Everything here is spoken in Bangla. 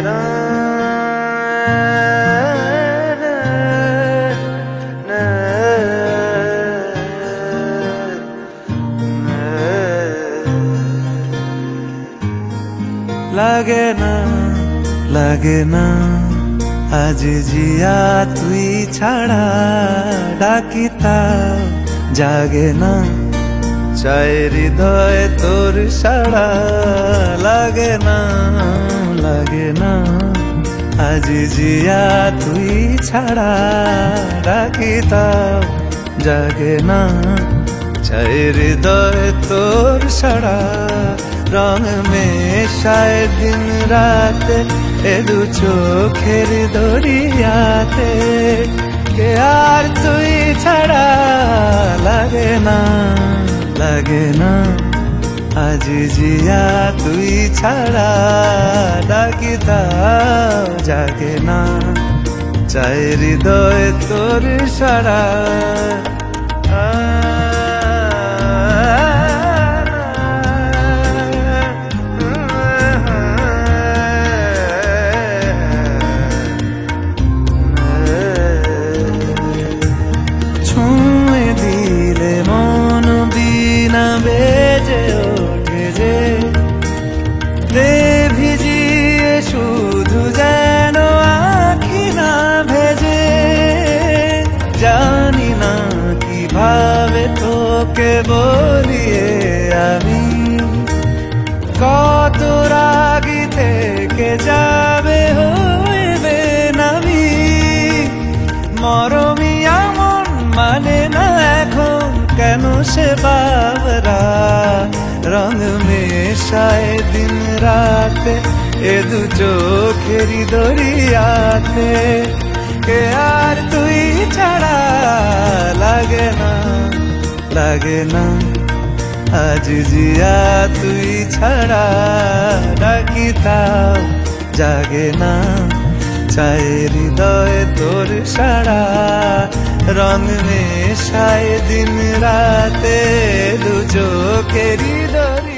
না লাগে না লাগে না আজ জিয়া তুই ছাড়া ডাকিতা জাগে না চাই হৃদয় তোর সাড়া লাগে না লাগে না আজ জিয়া তুই ছাড়া ডাকিতা জাগে না চাই হৃদয় তোর সাড়া রং মেশায় দিন রাতে এ দু চোখের দরিয়াতে কে আর তুই ছাড়া লাগে না লাগে না আজ জিয়া তুই ছাড়া ডাকিতা জাগে না চাই হৃদয় তোর সাড়া বেজে ওঠে যে ভিজিয়ে শুধু যেন আখি না ভেজে জানি না কিভাবে তোকে বলিয়ে আমি কত রাগি থেকে যাবে হইবে নামি মরমি এমন মানে না এখন কেন সে বাবরা রং মেশায় দিন রাতে এ দু চোখেরি দরিয়াতে কে আর তুই ছাড়া লাগে না লাগে না আজ জিয়া তুই ছাড়া ডাকিতাম জাগে না চাই হৃদয় তোর সাড়া রং মেশায় দিন রাতে দু চোখেরি দরিয়া